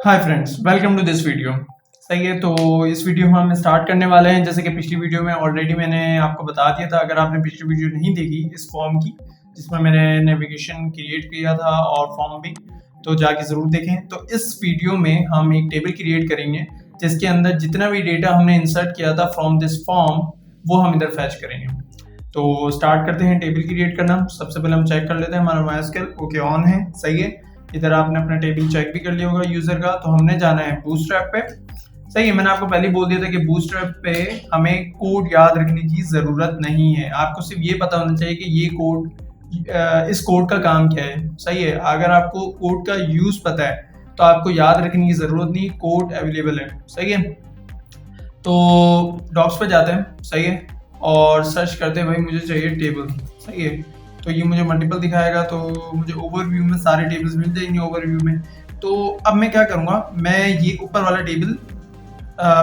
Hi friends, welcome to this video. सही है, तो इस वीडियो में हम स्टार्ट करने वाले हैं। जैसे कि पिछली वीडियो में ऑलरेडी मैंने आपको बता दिया था, अगर आपने पिछली वीडियो नहीं देखी इस फॉर्म की जिसमें मैंने नेविगेशन क्रिएट किया था और फॉर्म भी, तो जाके ज़रूर देखें। तो इस वीडियो में हम एक टेबल क्रिएट करेंगे जिसके अंदर जितना भी डेटा हमने इंसर्ट किया था फ्रॉम दिस फॉर्म वो हम इधर फैच करेंगे। तो स्टार्ट करते हैं टेबल क्रिएट करना। सबसे पहले हम चेक कर लेते हैं हमारा माइस्क्ल ओके ऑन है। सही है, इधर आपने अपना टेबल चेक भी कर लिया होगा यूजर का। तो हमने जाना है बूटस्ट्रैप पे। सही है, मैंने आपको पहले ही बोल दिया था कि बूटस्ट्रैप पे हमें कोड याद रखने की जरूरत नहीं है। आपको सिर्फ ये पता होना चाहिए कि ये कोड, इस कोड का काम क्या है। सही है, अगर आपको कोड का यूज पता है तो आपको याद रखने की जरूरत नहीं, कोड अवेलेबल है। सही है, तो डॉक्स पे जाते हैं। सही है, और सर्च करते हैं भाई मुझे चाहिए टेबल। सही है, तो ये मुझे मल्टीपल दिखाएगा, तो मुझे ओवरव्यू में सारे टेबल्स मिल जाएंगे ओवरव्यू में। तो अब मैं क्या करूँगा, मैं ये ऊपर वाला टेबल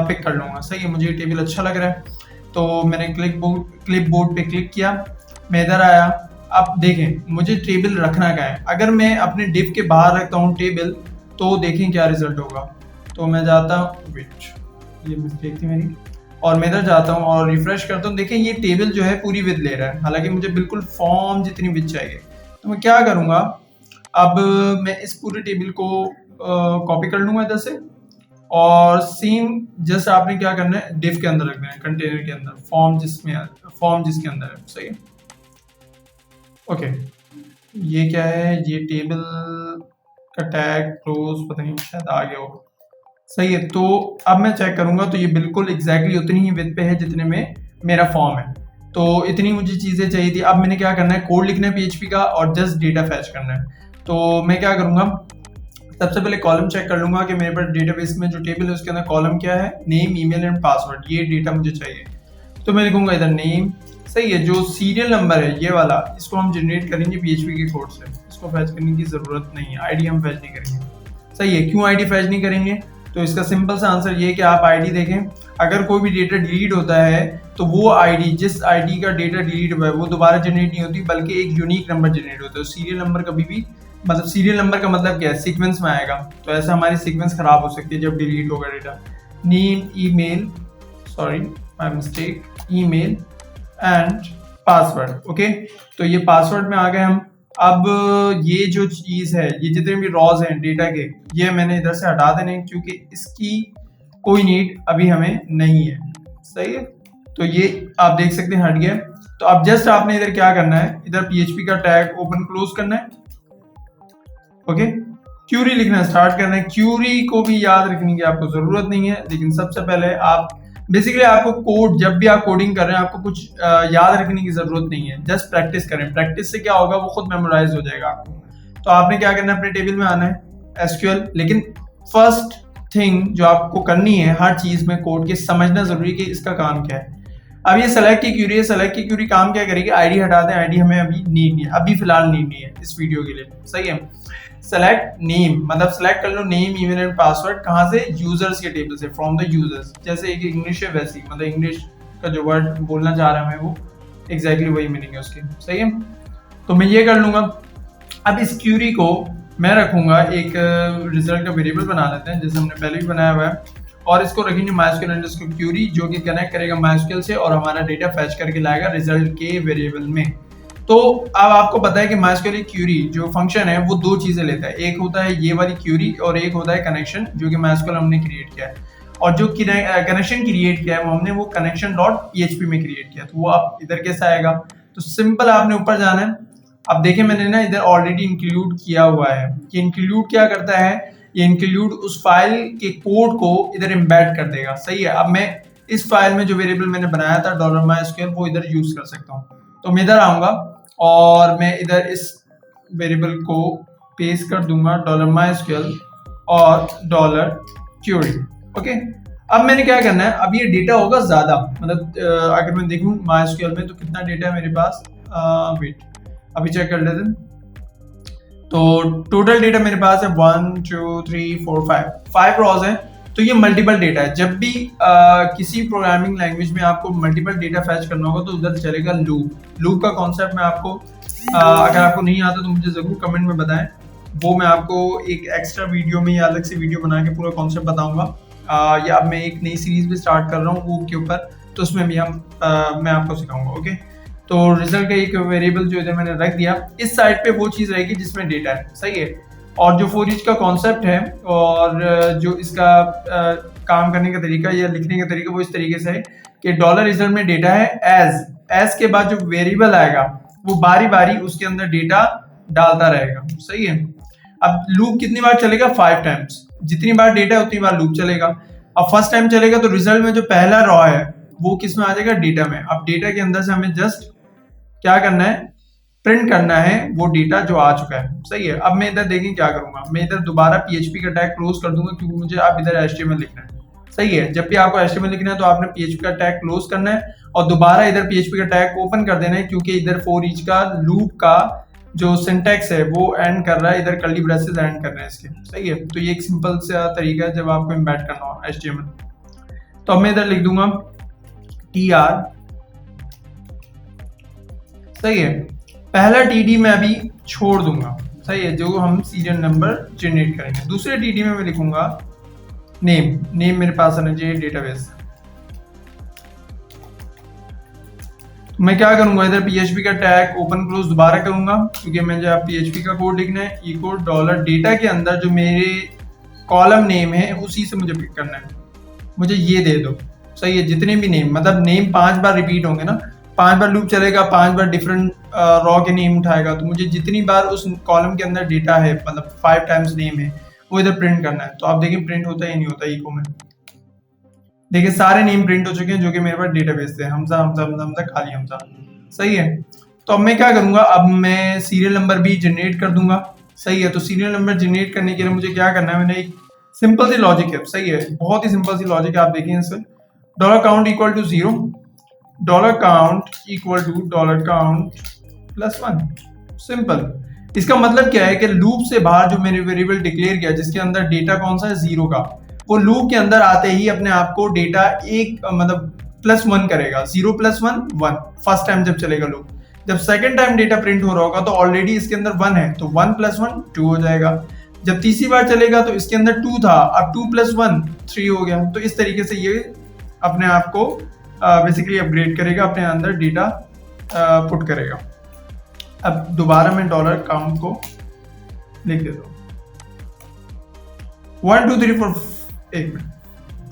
पिक कर लूँगा। सही है, मुझे ये टेबल अच्छा लग रहा है तो मैंने क्लिप बोर्ड पे क्लिक किया, मैं इधर आया। अब देखें मुझे टेबल रखना क्या है। अगर मैं अपने डिव के बाहर रखता हूँ टेबल तो देखें क्या रिजल्ट होगा। तो मैं जाता हूँ, वेट ये मिस्टेक थी मेरी, और मैं इधर जाता हूँ और रिफ्रेश करता हूँ। देखें ये टेबल जो है पूरी विड्थ ले रहा है, हालांकि मुझे बिल्कुल फॉर्म जितनी विड्थ चाहिए। तो मैं क्या करूँगा, अब मैं इस पूरे टेबल को कॉपी कर लूँगा इधर से, और सेम जस्ट आपने क्या करना है डिव के अंदर रखना है, कंटेनर के अंदर, फॉर्म जिसके अंदर है। सही है, ओके। ये क्या है, ये टेबल का टैग क्लोज पता नहीं शायद आ गया होगा। सही है, तो अब मैं चेक करूंगा तो ये बिल्कुल एग्जैक्टली उतनी ही विड्थ पे है जितने में मेरा फॉर्म है। तो इतनी मुझे चीज़ें चाहिए थी। अब मैंने क्या करना है, कोड लिखना है पीएचपी का और जस्ट डेटा फैच करना है। तो मैं क्या करूंगा, सबसे पहले कॉलम चेक कर लूंगा कि मेरे पास डेटाबेस में जो टेबल है उसके अंदर कॉलम क्या है, नेम, ईमेल एंड पासवर्ड, ये डेटा मुझे चाहिए। तो मैं लिखूंगा इधर नेम। सही है, जो सीरियल नंबर है ये वाला, इसको हम जनरेट करेंगे पीएचपी के कोड से, इसको फैच करने की जरूरत नहीं है। आईडी हम फैच नहीं करेंगे। सही है, क्यों आईडी फैच नहीं करेंगे, तो इसका सिंपल सा आंसर ये है कि आप आईडी देखें, अगर कोई भी डेटा डिलीट होता है तो वो आईडी, जिस आईडी का डेटा डिलीट हुआ है वो दोबारा जनरेट नहीं होती, बल्कि एक यूनिक नंबर जनरेट होता है। सीरियल नंबर कभी भी, मतलब सीरियल नंबर का मतलब क्या है, सीक्वेंस में आएगा। तो ऐसे हमारी सीक्वेंस खराब हो सकती है जब डिलीट होगा data. Name, email, sorry my mistake, email and password. Okay, तो ये पासवर्ड में आ गए हम। अब ये जो चीज है, ये जितने भी रॉज हैं डेटा के, ये मैंने इधर से हटा देने क्योंकि इसकी कोई नीड अभी हमें नहीं है। सही है, तो ये आप देख सकते हैं हट गया। तो अब जस्ट आपने इधर क्या करना है, इधर पीएचपी का टैग ओपन क्लोज करना है। ओके, क्यूरी लिखना स्टार्ट करना है। क्यूरी को भी याद रखने की आपको जरूरत नहीं है, लेकिन सबसे पहले आप बेसिकली आपको कोड, जब भी आप कोडिंग कर रहे हैं आपको कुछ याद रखने की जरूरत नहीं है, जस्ट प्रैक्टिस करें। प्रैक्टिस से क्या होगा, वो खुद मेमोराइज हो जाएगा आपको। तो आपने क्या करना है, अपने टेबल में आना है एसक्यूएल, लेकिन फर्स्ट थिंग जो आपको करनी है, हर चीज में कोड के समझना जरूरी है कि इसका काम क्या है। अब ये सेलेक्ट की क्यूरी है, सेलेक्ट की क्यूरी काम क्या करेगी, आईडी हटा दें, आईडी हमें अभी नीड नहीं है, अभी फिलहाल नीड नहीं है इस वीडियो के लिए। सही है, सेलेक्ट नेम, मतलब सेलेक्ट कर लो नेम, ईमेल एंड पासवर्ड, कहाँ से, यूजर्स के टेबल से, फ्रॉम द यूजर्स। जैसे एक इंग्लिश है वैसी, मतलब इंग्लिश का जो वर्ड बोलना चाह रहा है मैं, वो एग्जैक्टली वही मीनिंग है उसकी। सही है, तो मैं ये कर लूंगा। अब इस क्यूरी को मैं रखूंगा, एक रिजल्ट का वेरिएबल बना लेते हैं जैसे हमने पहले भी बनाया हुआ है, और इसको रखेंगे माइस्क्ल अंडरस्कोर क्यूरी, जो कि कनेक्ट करेगा माइस्क्ल से और हमारा डेटा फैच करके लाएगा रिजल्ट के वेरिएबल में। तो अब आपको पता है कि माइस्क्ल क्यूरी जो फंक्शन है वो दो चीजें लेता है, एक होता है ये वाली क्यूरी और एक होता है कनेक्शन, जो कि माइस्क्ल हमने क्रिएट किया है। और जो कनेक्शन क्रिएट किया है वो हमने वो कनेक्शन डॉट पीएचपी में क्रिएट किया, तो वो आप इधर कैसे आएगा, तो सिंपल आपने ऊपर जाना है। अब देखें मैंने ना इधर ऑलरेडी इंक्लूड किया हुआ है। ये इंक्लूड क्या करता है, ये इंक्लूड उस फाइल के कोड को इधर एम्बेड कर देगा। सही है, अब मैं इस फाइल में जो वेरिएबल मैंने बनाया था $mysql, वो इधर यूज कर सकता हूँ। तो मैं इधर आऊंगा और मैं इधर इस वेरिएबल को पेस्ट कर दूंगा $mysql और $query। ओके, अब मैंने क्या करना है, अब ये डेटा होगा ज्यादा, मतलब अगर मैं देखूं MySQL में तो कितना डेटा है मेरे पास, वेट अभी चेक कर लेते हैं। तो टोटल डेटा मेरे पास है 1 2 3 4 5 रॉज है। तो ये मल्टीपल डेटा है। जब भी किसी प्रोग्रामिंग लैंग्वेज में आपको मल्टीपल डेटा फैच करना होगा तो उधर चलेगा लूप। लूप का कॉन्सेप्ट मैं आपको अगर आपको नहीं आता तो मुझे जरूर कमेंट में बताएं, वो मैं आपको एक एक्स्ट्रा वीडियो में या अलग से वीडियो बना के पूरा कॉन्सेप्ट बताऊंगा। या अब मैं एक नई सीरीज भी स्टार्ट कर रहा हूँ वो के ऊपर, तो उसमें भी मैं आपको सिखाऊंगा। ओके, तो रिजल्ट का एक वेरिएबल जो इधर मैंने रख दिया, इस साइड पे वो चीज़ रहेगी जिसमें डेटा है, सही है। और जो फॉर ईच का कॉन्सेप्ट है और जो इसका काम करने का तरीका या लिखने का तरीका वो इस तरीके से है कि डॉलर रिजल्ट में डेटा है एज के बाद जो वेरिएबल आएगा वो बारी बारी उसके अंदर डेटा डालता रहेगा, सही है। अब लूप कितनी बार चलेगा? 5 टाइम्स। जितनी बार डेटा है उतनी बार लूप चलेगा। अब फर्स्ट टाइम चलेगा तो रिजल्ट में जो पहला रॉ है वो किस में आ जाएगा? डेटा में। अब डेटा के अंदर से हमें जस्ट क्या करना है? प्रिंट करना है वो डेटा जो आ चुका है, सही है। अब मैं इधर देखें क्या करूंगा, मैं इधर दोबारा PHP का टैग क्लोज कर दूंगा क्योंकि मुझे अब इधर HTML लिखना है, सही है। जब भी आपको HTML लिखना है तो आपने PHP का टैग क्लोज करना है और दोबारा इधर PHP का टैग ओपन कर देना है क्योंकि इधर फॉर ईच का लूप का जो सिंटैक्स है वो एंड कर रहा है, इधर कर्ली ब्रेसेस एंड कर रहे हैं इसके, सही है। तो ये एक सिंपल सा तरीका है जब आपको एम्बेड करना हो HTML। तो अब मैं इधर लिख दूंगा TR, सही है। पहला TD मैं अभी छोड़ दूंगा, सही है, जो हम सीरियल नंबर जनरेट करेंगे। दूसरे TD में मैं लिखूंगा नेम मेरे पास आना चाहिए डेटाबेस। मैं क्या करूंगा, इधर PHP का टैग ओपन क्लोज दोबारा करूंगा क्योंकि मुझे आप PHP का कोड लिखना है। इको डॉलर डेटा के अंदर जो मेरे कॉलम नेम है उसी से मुझे पिक करना है, मुझे ये दे दो, सही है। जितने भी नेम, मतलब नेम 5 बार रिपीट होंगे ना, 5 बार लूप चलेगा, 5 बार डिफरेंट रॉ के नेम उठाएगा, तो मुझे जितनी बार उस कॉलम के अंदर डेटा है, मतलब 5 टाइम्स नेम है, वो इधर प्रिंट करना है। तो आप देखिए प्रिंट होता है नहीं होता इको में। देखिए सारे नेम प्रिंट हो चुके हैं जो कि मेरे पास डेटाबेस थे, हमजा हमजा हमजा हमजा खाली हमजा, सही है। तो अब मैं क्या करूंगा, अब मैं सीरियल नंबर भी जनरेट कर दूंगा, सही है। तो सीरियल नंबर जनरेट करने के लिए मुझे क्या करना है, मैंने एक सिंपल सी लॉजिक है, सही है, बहुत ही सिंपल सी लॉजिक है। आप देखिए इससे $count equal to 0, $count equal to $count plus 1, simple. इसका मतलब क्या है कि लूप से बाहर जो मैंने वेरिएबल डिक्लेयर किया जिसके अंदर डेटा कौन सा है? 0 का, वो लूप के अंदर आते ही अपने आप को डेटा एक मतलब +1 करेगा। 0 + 1 1 फर्स्ट टाइम जब चलेगा लूप। जब सेकंड टाइम डेटा प्रिंट हो रहा होगा तो ऑलरेडी इसके अंदर 1 है तो 1 + 1 2 हो जाएगा। जब तीसरी बार चलेगा तो इसके अंदर 2 था, अब 2 + 1 3 हो गया। तो इस तरीके से ये अपने आप को बेसिकली अपग्रेड करेगा, अपने अंदर डेटा पुट करेगा। अब दोबारा मैं $count को लिख देता हूँ 1 2 3 4 एक मिनट,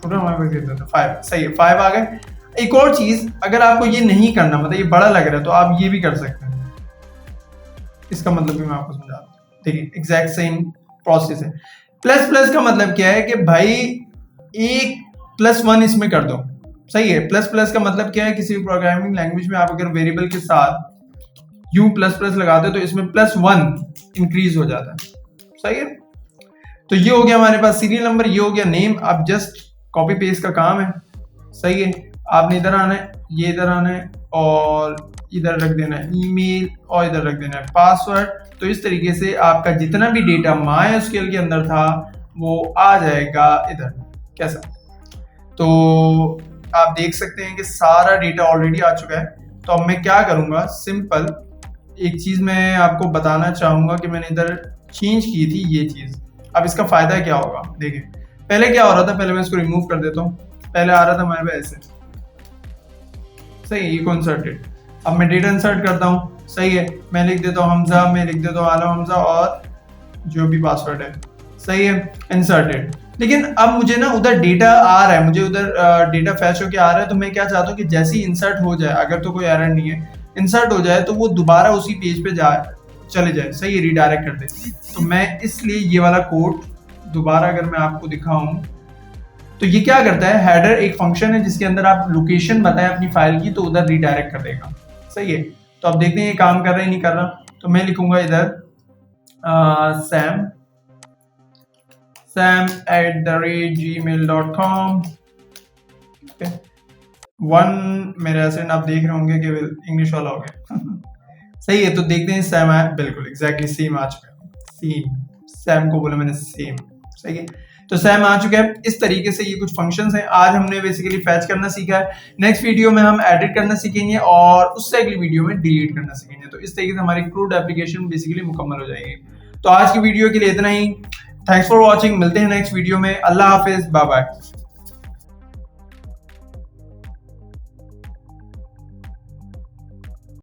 हमारे पास देते हैं 5, सही है, 5 आ गए। एक और चीज, अगर आपको ये नहीं करना, मतलब ये बड़ा लग रहा है, तो आप ये भी कर सकते हैं। इसका मतलब भी मैं आपको समझाता हूँ। देखिए एग्जैक्ट सेम प्रोसेस है। प्लस प्लस का मतलब क्या है कि भाई 1 + 1 इसमें कर दो, सही है। प्लस प्लस का मतलब क्या है, किसी भी प्रोग्रामिंग लैंग्वेज में आप अगर वेरिएबल के साथ U ++ लगाते हो तो इसमें +1 इंक्रीज हो जाता है, सही है। तो ये हो गया हमारे पास सीरियल नंबर, ये हो गया नेम। अब जस्ट कॉपी पेस्ट का काम है, सही है। आपने इधर आना है, ये इधर आना है और इधर रख देना है ईमेल और इधर रख देना है पासवर्ड। तो इस तरीके से आपका जितना भी डेटा MySQL के अंदर था वो आ जाएगा इधर। कैसा? तो आप देख सकते हैं कि सारा डेटा ऑलरेडी आ चुका है। तो अब मैं क्या करूंगा, सिंपल एक चीज मैं आपको बताना चाहूंगा कि मैंने इधर चेंज की थी ये चीज। अब इसका फायदा क्या होगा, देखिए पहले क्या हो रहा था, पहले मैं इसको रिमूव कर देता हूँ। पहले आ रहा था हमारे पास ऐसे, सही, इको इंसर्टेड। अब मैं डेटा इंसर्ट करता हूँ, सही है। मैं लिख देता हूँ हमजा, मैं लिख देता हूँ आलम हमजा और जो भी पासवर्ड है, सही है, इंसर्टेड। लेकिन अब मुझे ना उधर डेटा आ रहा है, मुझे उधर डेटा फैच होके आ रहा है। तो मैं क्या चाहता हूँ कि जैसे ही इंसर्ट हो जाए, अगर तो कोई एरर नहीं है, इंसर्ट हो जाए तो वो दोबारा उसी पेज पे चले जाए, सही है, रिडायरेक्ट कर दे। तो मैं इसलिए ये वाला कोड दोबारा अगर मैं आपको दिखाऊं तो ये क्या करता है, हेडर एक फंक्शन है जिसके अंदर आप लोकेशन बताएं अपनी फाइल की तो उधर रिडायरेक्ट कर देगा, सही है। तो अब देखते हैं ये काम कर रहा है नहीं कर रहा। तो मैं लिखूंगा इधर sam@gmail.com। 1 मेरे असेंट आप देख रहे होंगे कि इंग्लिश वाला हो गया सही है। तो देखते हैं सैम आया, बिल्कुल एग्जैक्टली सेम आ चुका है। सैम को बोला मैंने सेम, सही है। तो सैम आ चुका है। इस तरीके से ये कुछ फंक्शंस हैं। आज हमने बेसिकली फैच करना सीखा है। नेक्स्ट वीडियो में हम एडिट करना सीखेंगे और उससे अगली वीडियो में डिलीट करना सीखेंगे। तो इस तरीके से हमारी क्रूड एप्लीकेशन बेसिकली मुकम्मल हो जाएगी। तो आज की वीडियो के लिए इतना ही। थैंक्स फॉर वॉचिंग, मिलते हैं नेक्स्ट वीडियो में। अल्लाह हाफिज, बाय बाय।